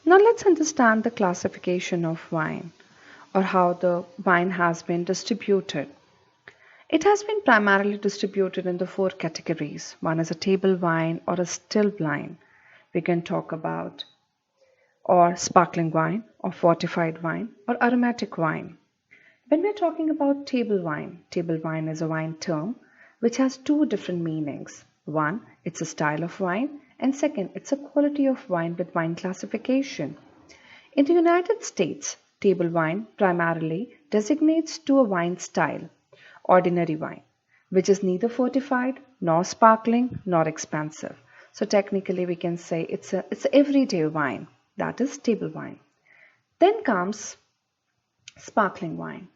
Now let's understand the classification of wine or how the wine has been distributed. It has been primarily distributed into four categories. One is a table wine or a still wine. We can talk about or sparkling wine or fortified wine or aromatic wine. When we're talking about table wine is a wine term which has two different meanings. One, it's a style of wine, and second, it's a quality of wine with wine classification. In the United States, table wine primarily designates to a wine style, ordinary wine, which is neither fortified nor sparkling nor expensive. So technically we can say it's a everyday wine, that is table wine. Then comes sparkling wine.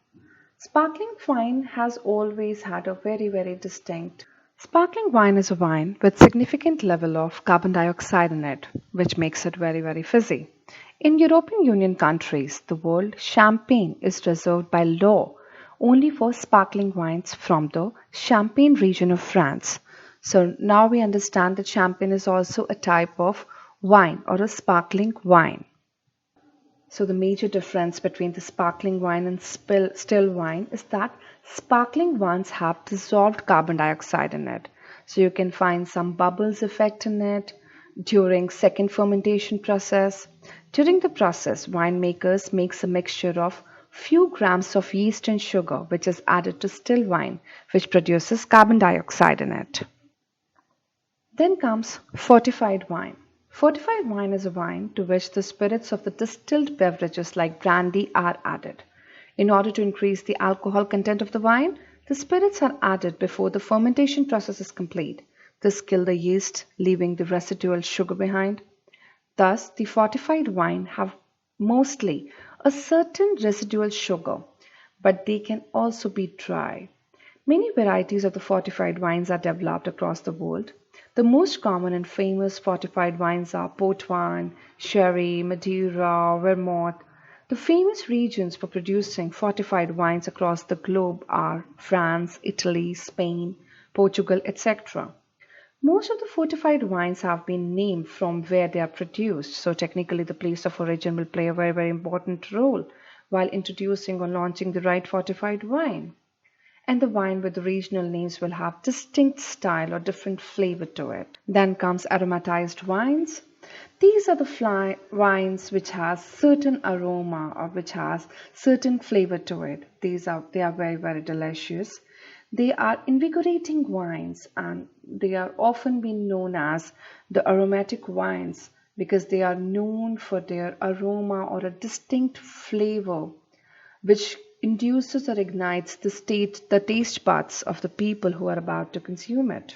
Sparkling wine has always had a very distinct. Sparkling wine is a wine with significant level of carbon dioxide in it, which makes it very fizzy. In European Union countries, the world champagne is reserved by law only for sparkling wines from the Champagne region of France. So now we understand that champagne is also a type of wine or a sparkling wine. So the major difference between the sparkling wine and still wine is that sparkling wines have dissolved carbon dioxide in it. So you can find some bubbles effect in it during second fermentation process. During the process, winemakers makes a mixture of few grams of yeast and sugar which is added to still wine which produces carbon dioxide in it. Then comes fortified wine. Fortified wine is a wine to which the spirits of the distilled beverages like brandy are added. In order to increase the alcohol content of the wine, the spirits are added before the fermentation process is complete. This kills the yeast, leaving the residual sugar behind. Thus, the fortified wine have mostly a certain residual sugar, but they can also be dry. Many varieties of the fortified wines are developed across the world. The most common and famous fortified wines are port wine, sherry, Madeira, Vermouth. The famous regions for producing fortified wines across the globe are France, Italy, Spain, Portugal, etc. Most of the fortified wines have been named from where they are produced, so technically the place of origin will play a very important role while introducing or launching the right fortified wine. And the wine with the regional names will have distinct style or different flavor to it. Then comes aromatized wines. These are the wines which has certain aroma or which has certain flavor to it. They are very delicious. They are invigorating wines and they are often been known as the aromatic wines because they are known for their aroma or a distinct flavor which induces or ignites the taste buds of the people who are about to consume it.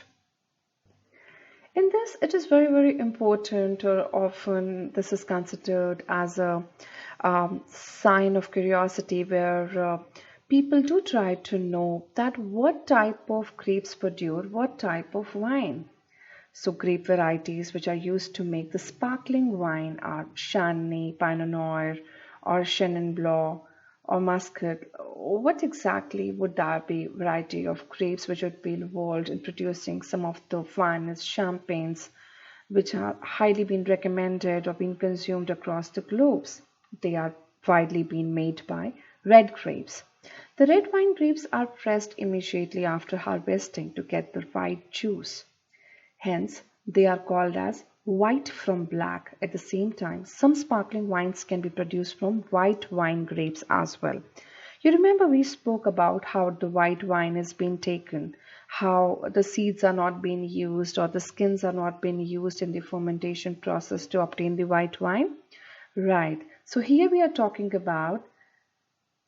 In this, it is very important, or often this is considered as a sign of curiosity where people do try to know that what type of grapes produce what type of wine. So grape varieties which are used to make the sparkling wine are Chardonnay, Pinot Noir, or Chenin Blanc, or Muscat. What exactly would that be? Variety of grapes which would be involved in producing some of the finest champagnes which are highly been recommended or being consumed across the globes. They are widely being made by red grapes. The red wine grapes are pressed immediately after harvesting to get the white juice. Hence, they are called as white from black. At the same time, some sparkling wines can be produced from white wine grapes as well. You remember we spoke about how the white wine is being taken, how the seeds are not being used or the skins are not being used in the fermentation process to obtain the white wine? Right. So here we are talking about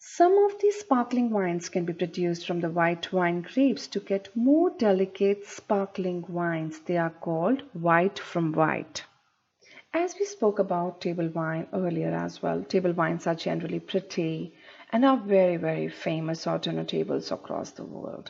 some of these sparkling wines can be produced from the white wine grapes to get more delicate sparkling wines. They are called white from white. As we spoke about table wine earlier as well, table wines are generally pretty and are very famous out on tables across the world.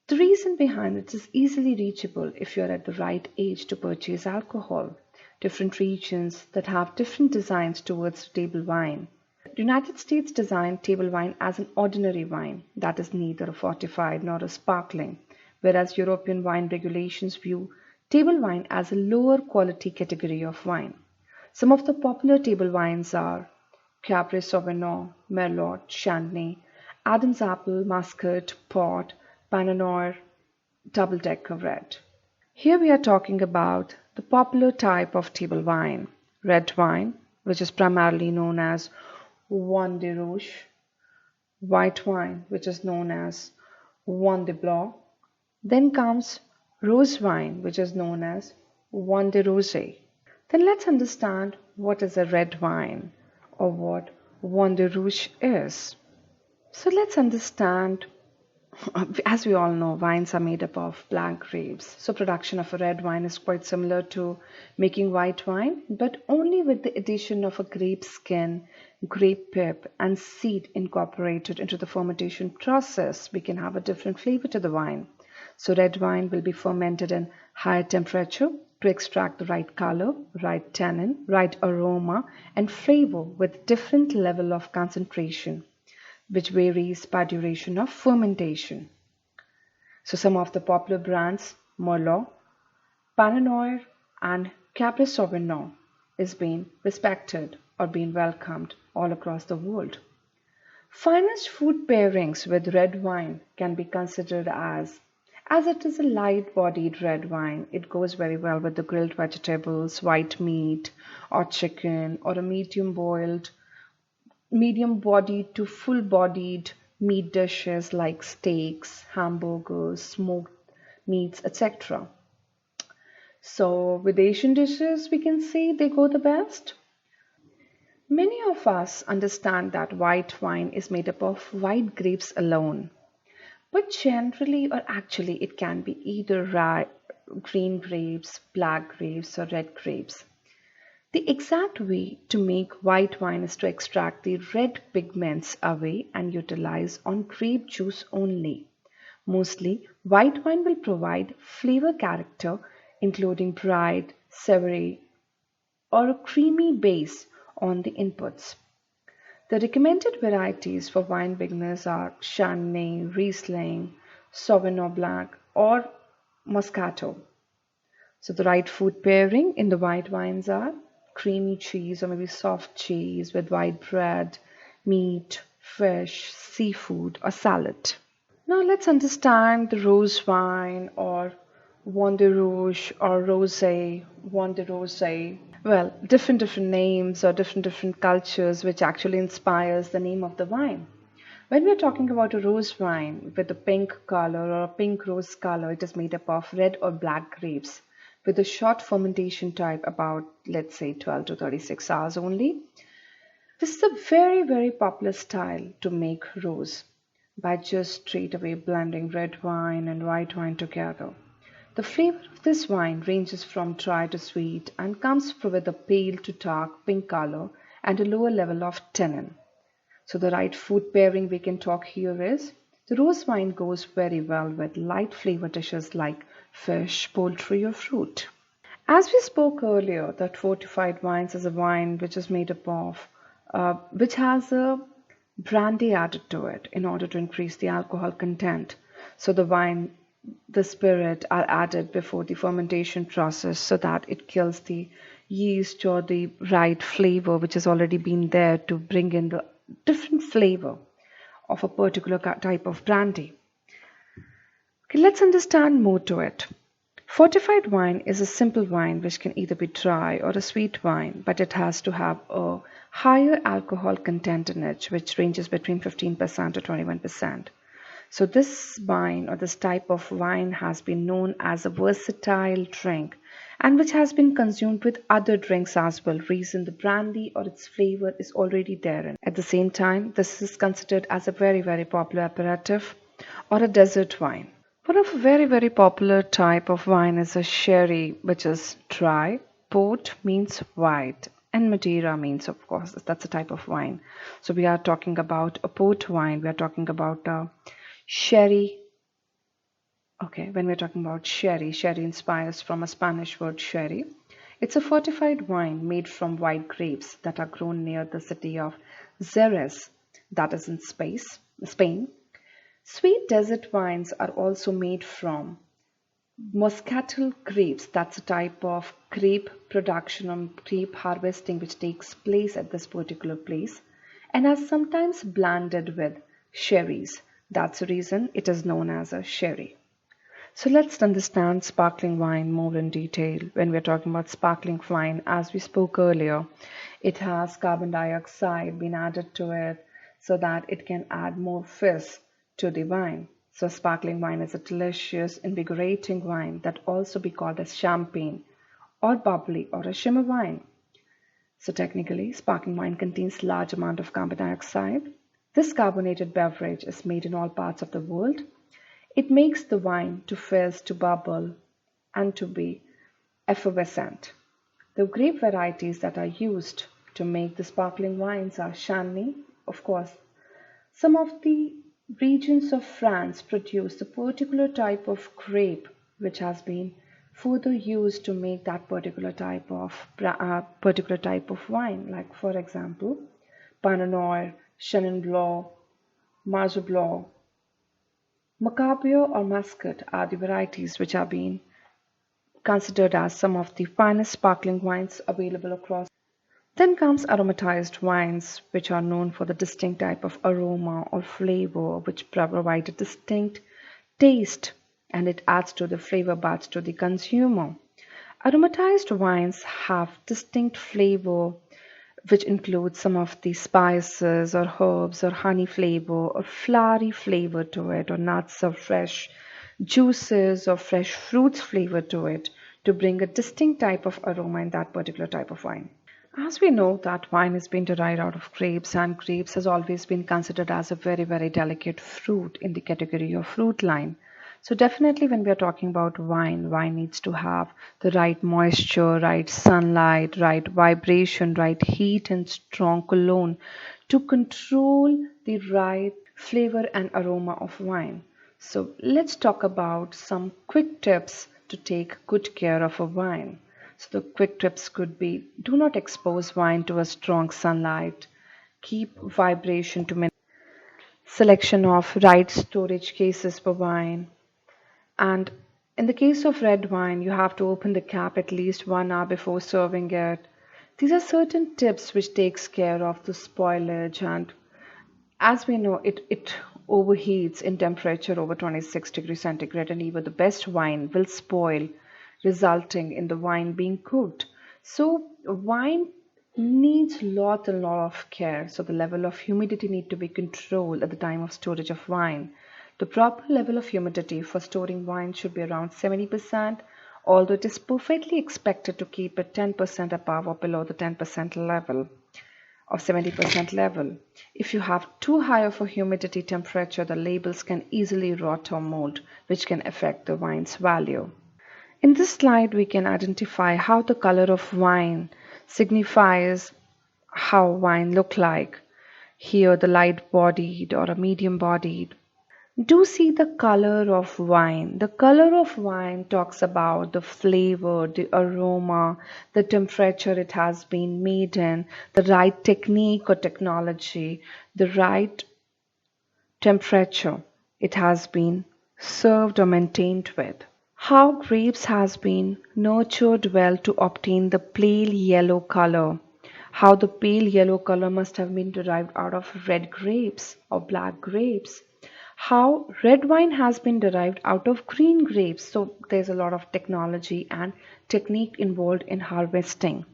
The reason behind it is easily reachable if you're at the right age to purchase alcohol. Different regions that have different designs towards table wine. The United States designed table wine as an ordinary wine that is neither a fortified nor a sparkling, whereas European wine regulations view table wine as a lower quality category of wine. Some of the popular table wines are Cabernet Sauvignon, Merlot, Chardonnay, Adam's Apple, Muscat, Port, Pinot Noir, Double Decker Red. Here we are talking about the popular type of table wine, red wine, which is primarily known as Vin de Rouge, white wine, which is known as Vin de Blanc. Then comes rose wine, which is known as Vin de Rosé. Then let's understand what is a red wine or what Vin de Rouge is. So let's understand, as we all know, wines are made up of black grapes. So production of a red wine is quite similar to making white wine, but only with the addition of a grape skin, grape pip, and seed incorporated into the fermentation process, we can have a different flavor to the wine. So red wine will be fermented in higher temperature to extract the right color, right tannin, right aroma, and flavor with different level of concentration, which varies by duration of fermentation. So some of the popular brands, Malwa, Pinot Noir, and Cabernet Sauvignon is being respected or being welcomed all across the world. Finest food pairings with red wine can be considered as it is a light-bodied red wine. It goes very well with the grilled vegetables, white meat, or chicken, or a medium-bodied to full-bodied meat dishes like steaks, hamburgers, smoked meats, etc. So with Asian dishes, we can say they go the best. Many of us understand that white wine is made up of white grapes alone. But generally or actually it can be either green grapes, black grapes or red grapes. The exact way to make white wine is to extract the red pigments away and utilize on grape juice only. Mostly, white wine will provide flavor character including bright, savory or a creamy base on the inputs. The recommended varieties for wine beginners are Chardonnay, Riesling, Sauvignon Blanc or Moscato. So the right food pairing in the white wines are creamy cheese or maybe soft cheese with white bread, meat, fish, seafood or salad. Now let's understand the rose wine or Vin de Rouge or Rosé, Vin de Rosé. Well, different names or different cultures which actually inspires the name of the wine. When we're talking about a rose wine with a pink color or a pink rose color, it is made up of red or black grapes with a short fermentation type about, let's say, 12 to 36 hours only. This is a very popular style to make rose by just straight away blending red wine and white wine together. The flavor of this wine ranges from dry to sweet and comes with a pale to dark pink color and a lower level of tannin. So the right food pairing we can talk here is the rose wine goes very well with light flavor dishes like fish, poultry or fruit. As we spoke earlier, that fortified wines is a wine which is made up of which has a brandy added to it in order to increase the alcohol content. So the spirit are added before the fermentation process so that it kills the yeast or the right flavor which has already been there to bring in the different flavor of a particular type of brandy. Okay, let's understand more to it. Fortified wine is a simple wine which can either be dry or a sweet wine, but it has to have a higher alcohol content in it, which ranges between 15% to 21%. So this wine or this type of wine has been known as a versatile drink and which has been consumed with other drinks as well, reason the brandy or its flavor is already there. And at the same time, this is considered as a very popular aperitif or a dessert wine. One of a very popular type of wine is a sherry, which is dry. Port means white and Madeira means, of course, that's a type of wine. So we are talking about a port wine. We are talking about a sherry. Okay, when we're talking about sherry inspires from a Spanish word sherry. It's a fortified wine made from white grapes that are grown near the city of Xerez, that is in Spain. Sweet desert wines are also made from Moscatel grapes, that's a type of grape production or grape harvesting which takes place at this particular place and are sometimes blended with sherries. That's the reason it is known as a sherry. So let's understand sparkling wine more in detail. When we're talking about sparkling wine, as we spoke earlier, it has carbon dioxide being added to it so that it can add more fizz to the wine. So sparkling wine is a delicious, invigorating wine that also be called as champagne or bubbly or a shimmer wine. So technically, sparkling wine contains large amount of carbon dioxide. This carbonated beverage is made in all parts of the world. It makes the wine to fizz, to bubble, and to be effervescent. The grape varieties that are used to make the sparkling wines are Chardonnay, of course. Some of the regions of France produce a particular type of grape which has been further used to make that particular type of wine. Like for example, Pinot Noir, Chenin Blanc, Margaux Blanc, Macabeo or Muscat are the varieties which are being considered as some of the finest sparkling wines available across. Then comes aromatized wines, which are known for the distinct type of aroma or flavor which provide a distinct taste and it adds to the flavor buds to the consumer. Aromatized wines have distinct flavor which includes some of the spices or herbs or honey flavor or flowery flavor to it or nuts or fresh juices or fresh fruits flavor to it to bring a distinct type of aroma in that particular type of wine. As we know that wine has been derived out of grapes and grapes has always been considered as a very delicate fruit in the category of fruit line. So definitely when we are talking about wine, wine needs to have the right moisture, right sunlight, right vibration, right heat and strong cologne to control the right flavor and aroma of wine. So let's talk about some quick tips to take good care of a wine. So the quick tips could be do not expose wine to a strong sunlight, keep vibration to minimum, selection of right storage cases for wine, and in the case of red wine, you have to open the cap at least 1 hour before serving it. These are certain tips which takes care of the spoilage and as we know it overheats in temperature over 26 degrees centigrade and even the best wine will spoil resulting in the wine being cooked. So wine needs lot and lot of care. So the level of humidity need to be controlled at the time of storage of wine. The proper level of humidity for storing wine should be around 70%, although it is perfectly expected to keep it 10% above or below the 10% level of 70% level. If you have too high of a humidity temperature, the labels can easily rot or mold, which can affect the wine's value. In this slide, we can identify how the color of wine signifies how wine look like. Here, the light bodied or a medium bodied. Do see the color of wine. The color of wine talks about the flavor, the aroma, the temperature it has been made in, the right technique or technology, the right temperature it has been served or maintained with. How grapes has been nurtured well to obtain the pale yellow color. How the pale yellow color must have been derived out of red grapes or black grapes. How red wine has been derived out of green grapes. So there's a lot of technology and technique involved in harvesting.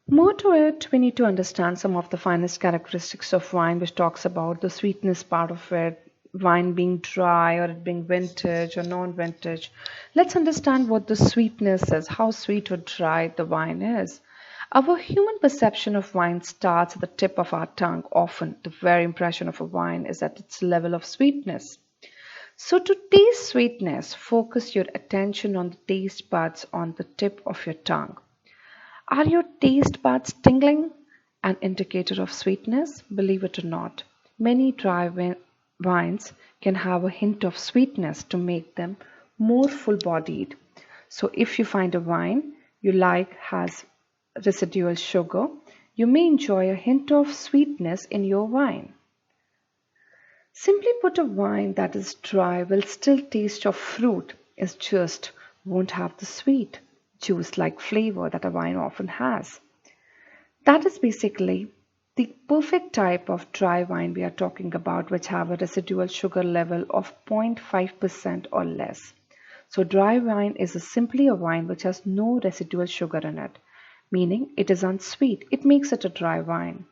More to it, we need to understand some of the finest characteristics of wine, which talks about the sweetness part of it, wine being dry or it being vintage or non-vintage. Let's understand what the sweetness is, how sweet or dry the wine is. Our human perception of wine starts at the tip of our tongue. Often, the very impression of a wine is at its level of sweetness. So, to taste sweetness, focus your attention on the taste buds on the tip of your tongue. Are your taste buds tingling? An indicator of sweetness? Believe it or not, many dry wines can have a hint of sweetness to make them more full bodied. So, if you find a wine you like has residual sugar, you may enjoy a hint of sweetness in your wine. Simply put, a wine that is dry will still taste of fruit is just won't have the sweet, juice-like flavor that a wine often has. That is basically the perfect type of dry wine we are talking about, which have a residual sugar level of 0.5% or less. So dry wine is simply a wine which has no residual sugar in it, meaning it is unsweet. It makes it a dry wine.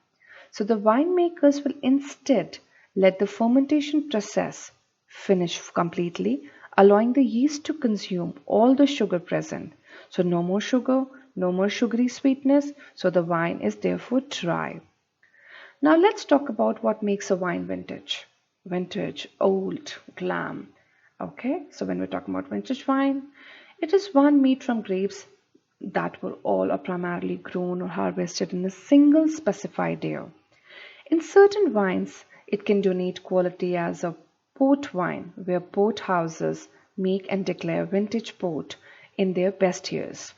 So the winemakers will instead let the fermentation process finish completely, allowing the yeast to consume all the sugar present. So no more sugar, no more sugary sweetness, so the wine is therefore dry. Now let's talk about what makes a wine vintage. Vintage, old, glam. Okay, so when we're talking about vintage wine, it is one made from grapes that were all or primarily grown or harvested in a single specified year. In certain wines, it can donate quality as a port wine, where port houses make and declare vintage port in their best years.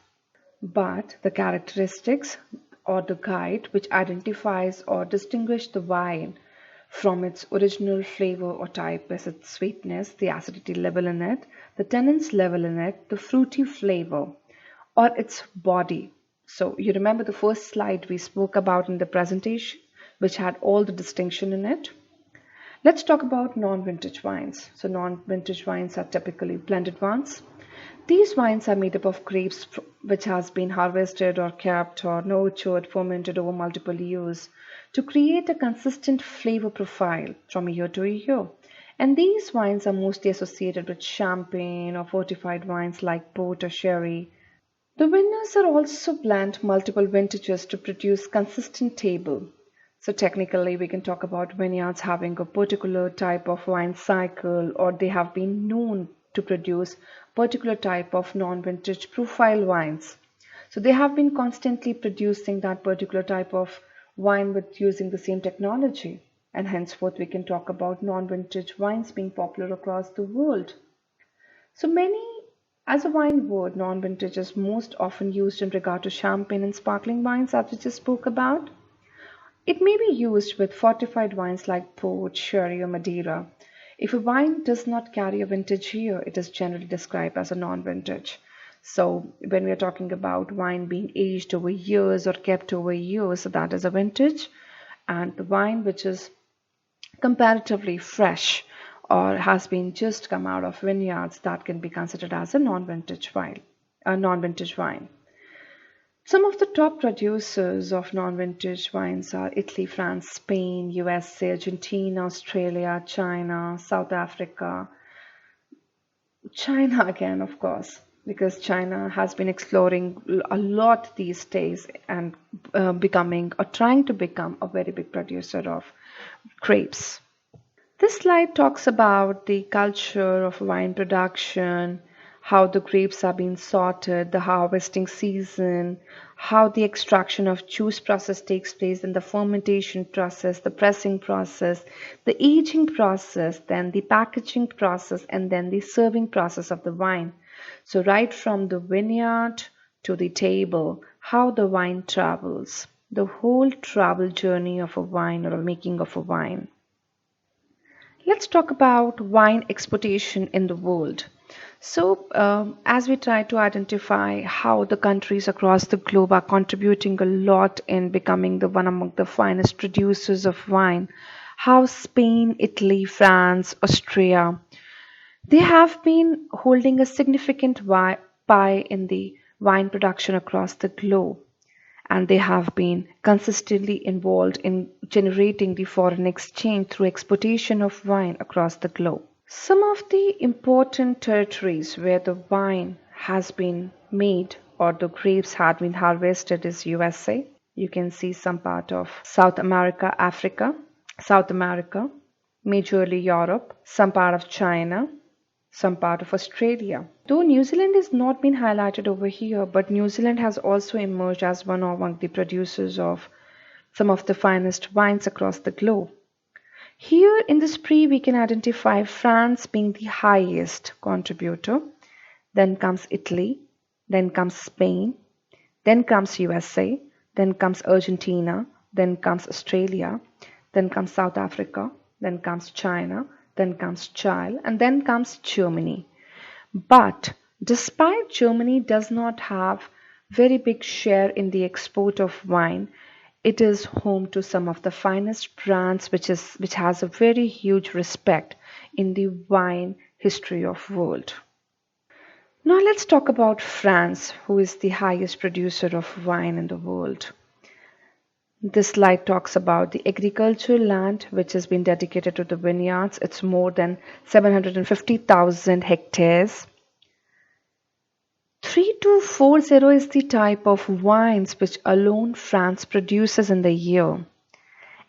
But the characteristics or the guide which identifies or distinguishes the wine from its original flavor or type is its sweetness, the acidity level in it, the tannins level in it, the fruity flavor, or its body. So you remember the first slide we spoke about in the presentation, which had all the distinction in it. Let's talk about non-vintage wines. So non-vintage wines are typically blended ones. These wines are made up of grapes which has been harvested or kept or nurtured, fermented over multiple years to create a consistent flavor profile from year to year. And these wines are mostly associated with champagne or fortified wines like port or sherry. The winners are also blend multiple vintages to produce consistent table. So technically we can talk about vineyards having a particular type of wine cycle, or they have been known to produce particular type of non-vintage profile wines. So they have been constantly producing that particular type of wine with using the same technology. And henceforth we can talk about non-vintage wines being popular across the world. So many, as a wine word, non-vintage is most often used in regard to champagne and sparkling wines as we just spoke about. It may be used with fortified wines like port, sherry, or Madeira. If a wine does not carry a vintage year, it is generally described as a non-vintage. So when we are talking about wine being aged over years or kept over years, so that is a vintage. And the wine which is comparatively fresh or has been just come out of vineyards, that can be considered as a non-vintage wine. Some of the top producers of non-vintage wines are Italy, France, Spain, USA, Argentina, Australia, China, South Africa. China again, of course, because China has been exploring a lot these days and becoming or trying to become a very big producer of grapes. This slide talks about the culture of wine production, how the grapes are being sorted, the harvesting season, how the extraction of juice process takes place, and the fermentation process, the pressing process, the aging process, then the packaging process, and then the serving process of the wine. So right from the vineyard to the table, how the wine travels, the whole travel journey of a wine or a making of a wine. Let's talk about wine exportation in the world. So, as we try to identify how the countries across the globe are contributing a lot in becoming the one among the finest producers of wine, how Spain, Italy, France, Austria, they have been holding a significant pie in the wine production across the globe, and they have been consistently involved in generating the foreign exchange through exportation of wine across the globe. Some of the important territories where the wine has been made or the grapes had been harvested is USA. You can see some part of South America, Africa, South America, majorly Europe, some part of China, some part of Australia. Though New Zealand is not been highlighted over here, but New Zealand has also emerged as one among the producers of some of the finest wines across the globe. Here in this spree we can identify France being the highest contributor, then comes Italy, then comes Spain, then comes USA, then comes Argentina, then comes Australia, then comes South Africa, then comes China, then comes Chile, and then comes Germany. But despite Germany does not have very big share in the export of wine, it is home to some of the finest brands which has a very huge respect in the wine history of world. Now let's talk about France, who is the highest producer of wine in the world. This slide talks about the agricultural land which has been dedicated to the vineyards. It's more than 750,000 hectares. 3240 is the type of wines which alone France produces in the year,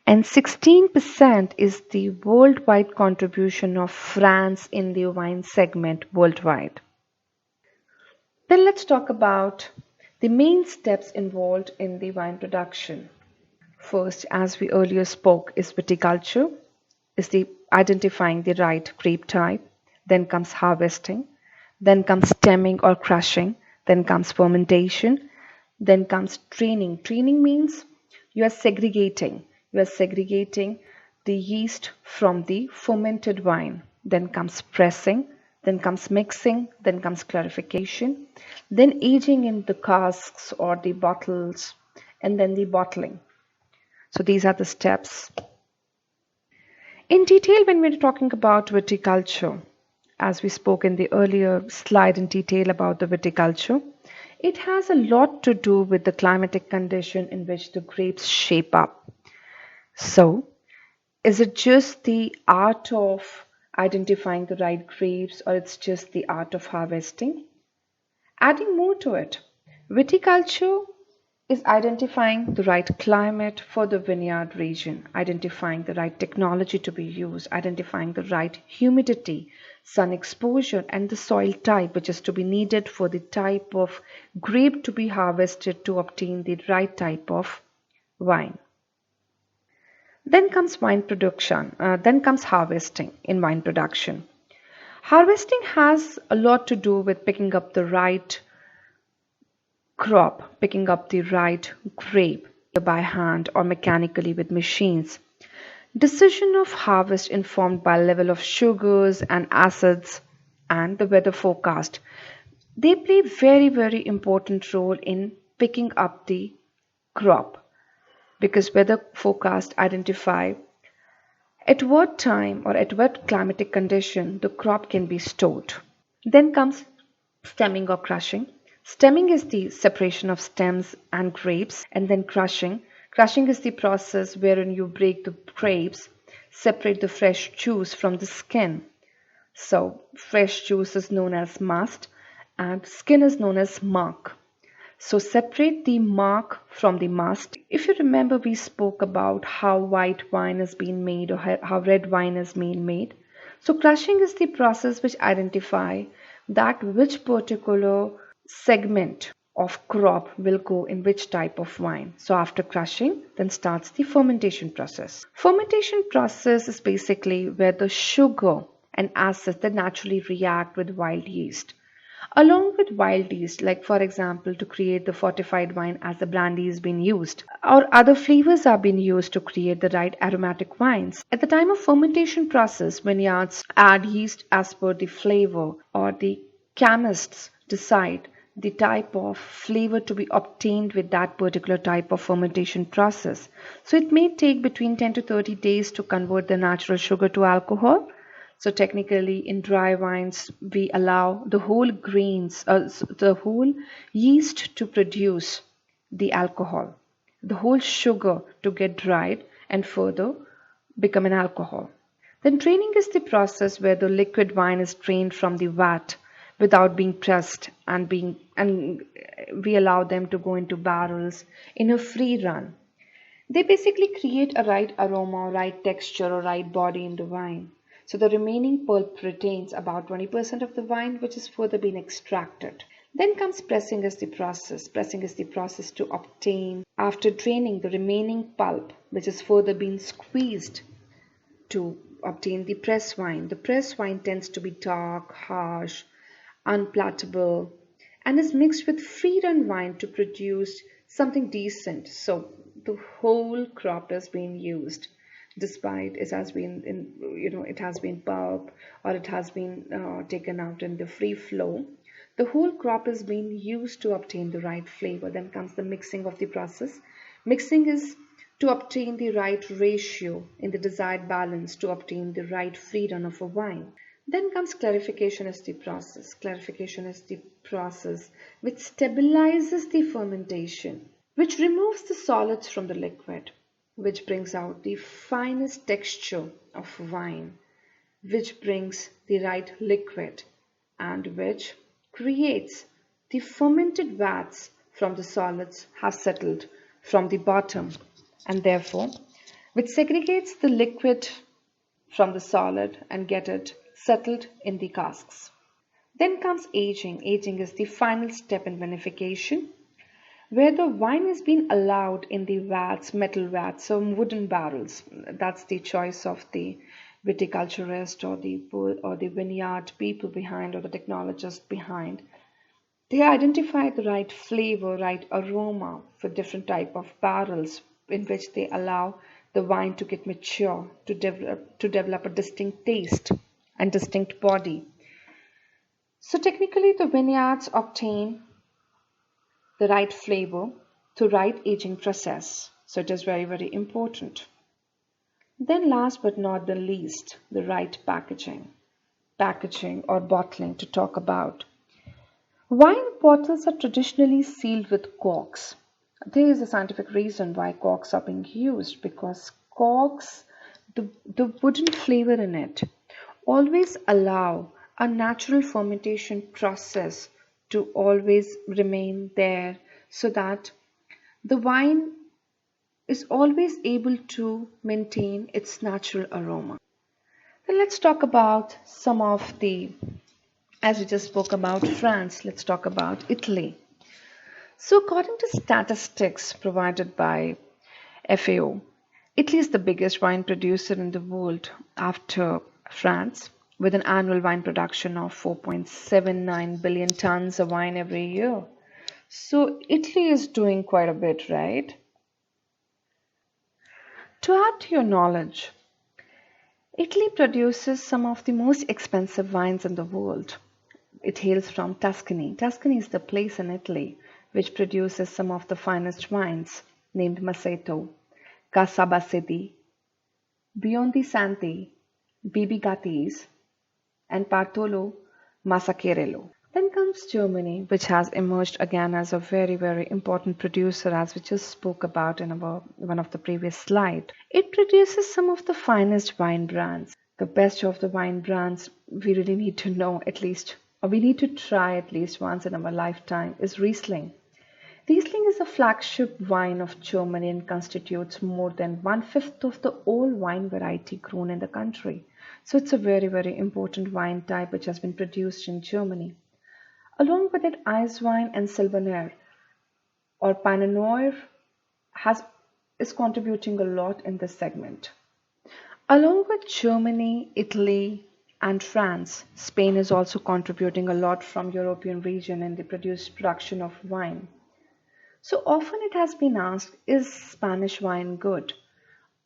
and 16% is the worldwide contribution of France in the wine segment worldwide. Then let's talk about the main steps involved in the wine production. First, as we earlier spoke, is viticulture, is the identifying the right grape type. Then comes harvesting. Then comes stemming or crushing. Then comes fermentation. Then comes training. Training means you are segregating. You are segregating the yeast from the fermented wine. Then comes pressing. Then comes mixing. Then comes clarification. Then aging in the casks or the bottles. And then the bottling. So these are the steps. In detail, when we're talking about viticulture, as we spoke in the earlier slide in detail about the viticulture, it has a lot to do with the climatic condition in which the grapes shape up. So, is it just the art of identifying the right grapes, or it's just the art of harvesting? Adding more to it, viticulture is identifying the right climate for the vineyard region, identifying the right technology to be used, identifying the right humidity, sun exposure, and the soil type which is to be needed for the type of grape to be harvested to obtain the right type of wine. Then comes wine production, then comes harvesting in wine production. Harvesting has a lot to do with picking up the right crop, picking up the right grape by hand or mechanically with machines. Decision of harvest informed by level of sugars and acids and the weather forecast. They play very important role in picking up the crop, because weather forecast identify at what time or at what climatic condition the crop can be stored. Then comes stemming or crushing. Stemming is the separation of stems and grapes, and then crushing. Crushing is the process wherein you break the grapes, separate the fresh juice from the skin. So, fresh juice is known as must, and skin is known as marc. So, separate the marc from the must. If you remember, we spoke about how white wine is being made or how red wine is being made. So, crushing is the process which identify that which particular segment of crop will go in which type of wine. So after crushing, then starts the fermentation process. Fermentation process is basically where the sugar and acids that naturally react with wild yeast. Along with wild yeast, like for example, to create the fortified wine as the brandy is being used, or other flavors are being used to create the right aromatic wines. At the time of fermentation process, vineyards add yeast as per the flavor, or the chemists decide the type of flavor to be obtained with that particular type of fermentation process. So it may take between 10 to 30 days to convert the natural sugar to alcohol. So technically in dry wines, we allow the whole grains, the whole yeast to produce the alcohol, the whole sugar to get dried and further become an alcohol. Then training is the process where the liquid wine is drained from the vat without being pressed, and we allow them to go into barrels in a free run. They basically create a right aroma, right texture, or right body in the wine. So the remaining pulp retains about 20% of the wine, which is further being extracted. Then comes pressing as the process. Pressing is the process to obtain, after draining, the remaining pulp, which is further being squeezed to obtain the press wine. The press wine tends to be dark, harsh, unpalatable, and is mixed with free run wine to produce something decent. So the whole crop is being used despite it has been it has been pulp, or it has been taken out in the free flow. The whole crop is being used to obtain the right flavor. Then comes the mixing of the process. Mixing is to obtain the right ratio in the desired balance to obtain the right freedom of a wine. Then comes clarification as the process. Clarification is the process which stabilizes the fermentation, which removes the solids from the liquid, which brings out the finest texture of wine, which brings the right liquid, and which creates the fermented vats from the solids have settled from the bottom, and therefore which segregates the liquid from the solid and get it settled in the casks. Then comes aging. Aging is the final step in vinification, where the wine is being allowed in the vats, metal vats, or wooden barrels. That's the choice of the viticulturist or the vineyard people behind, or the technologist behind. They identify the right flavor, right aroma for different type of barrels in which they allow the wine to get mature, to develop a distinct taste and distinct body. So technically the vineyards obtain the right flavor through right aging process. So it is very, very important. Then last but not the least, the right packaging. Packaging or bottling to talk about. Wine bottles are traditionally sealed with corks. There is a scientific reason why corks are being used, because corks, the wooden flavor in it, always allow a natural fermentation process to always remain there, so that the wine is always able to maintain its natural aroma. Then let's talk about some of the, as we just spoke about France, let's talk about Italy. So according to statistics provided by FAO, Italy is the biggest wine producer in the world after France, with an annual wine production of 4.79 billion tons of wine every year. So Italy is doing quite a bit, right? To add to your knowledge, Italy produces some of the most expensive wines in the world. It hails from Tuscany. Tuscany is the place in Italy which produces some of the finest wines, named Maceto, Casabaseti, Biondi Santi, Bibigatis, and Bartolo Massacarello. Then comes Germany, which has emerged again as a very, very important producer, as we just spoke about in one of the previous slides. It produces some of the finest wine brands. The best of the wine brands we really need to know at least, or we need to try at least once in our lifetime, is Riesling. Riesling is a flagship wine of Germany and constitutes more than one-fifth of the whole wine variety grown in the country. So it's a very, very important wine type which has been produced in Germany. Along with it, Eiswein and Sylvaner or Pinot Noir is contributing a lot in this segment. Along with Germany, Italy, and France, Spain is also contributing a lot from European region in the production of wine. So often it has been asked, is Spanish wine good?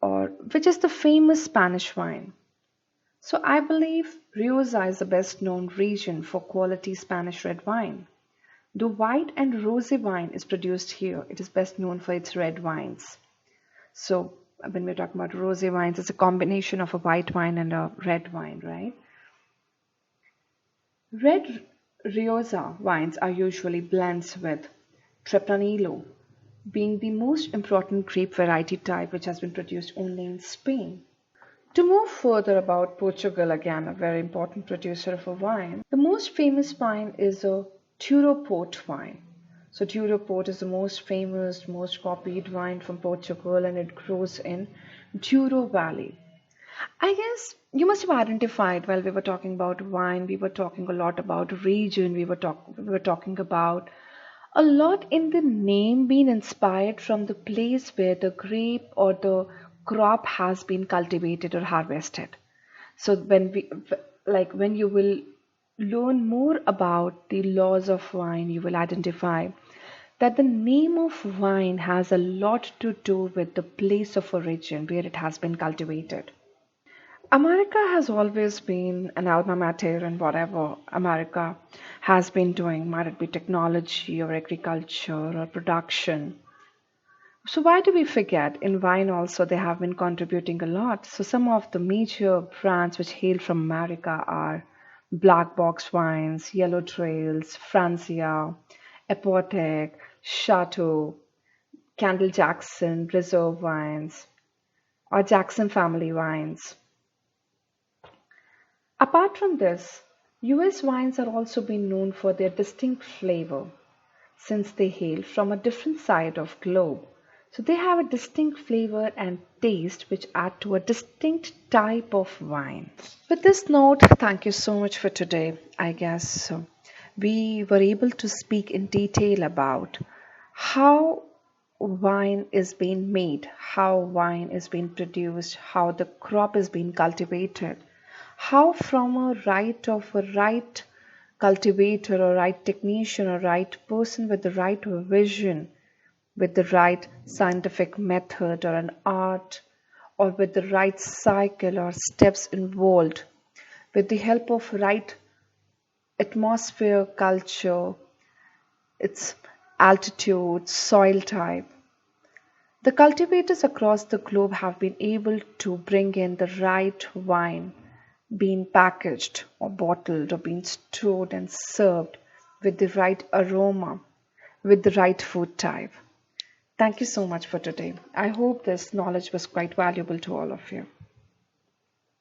Or which is the famous Spanish wine? So I believe Rioja is the best known region for quality Spanish red wine. The white and rosé wine is produced here. It is best known for its red wines. So when we're talking about rosé wines, it's a combination of a white wine and a red wine, right? Red Rioja wines are usually blends with Tempranillo, being the most important grape variety type which has been produced only in Spain. To move further about Portugal, again a very important producer of a wine, the most famous wine is a Douro Port wine. So Douro Port is the most famous, most copied wine from Portugal, and it grows in Douro Valley. I guess you must have identified while we were talking about wine, we were talking a lot about region, we were talking about a lot in the name being inspired from the place where the grape or the crop has been cultivated or harvested. So when you will learn more about the laws of wine, you will identify that the name of wine has a lot to do with the place of origin where it has been cultivated. America has always been an alma mater in whatever America has been doing, might it be technology or agriculture or production. So why do we forget? In wine also they have been contributing a lot. So some of the major brands which hail from America are Black Box Wines, Yellow Trails, Francia, Apothec, Chateau, Candle Jackson, Reserve Wines, or Jackson Family Wines. Apart from this, US wines are also been known for their distinct flavor since they hail from a different side of globe. So they have a distinct flavor and taste which add to a distinct type of wine. With this note, thank you so much for today. I guess we were able to speak in detail about how wine is being made, how wine is being produced, how the crop is being cultivated, how from a right cultivator or right technician or right person with the right vision, with the right scientific method or an art, or with the right cycle or steps involved, with the help of right atmosphere, culture, its altitude, soil type. The cultivators across the globe have been able to bring in the right wine, being packaged or bottled or being stored and served with the right aroma, with the right food type. Thank you so much for today. I hope this knowledge was quite valuable to all of you.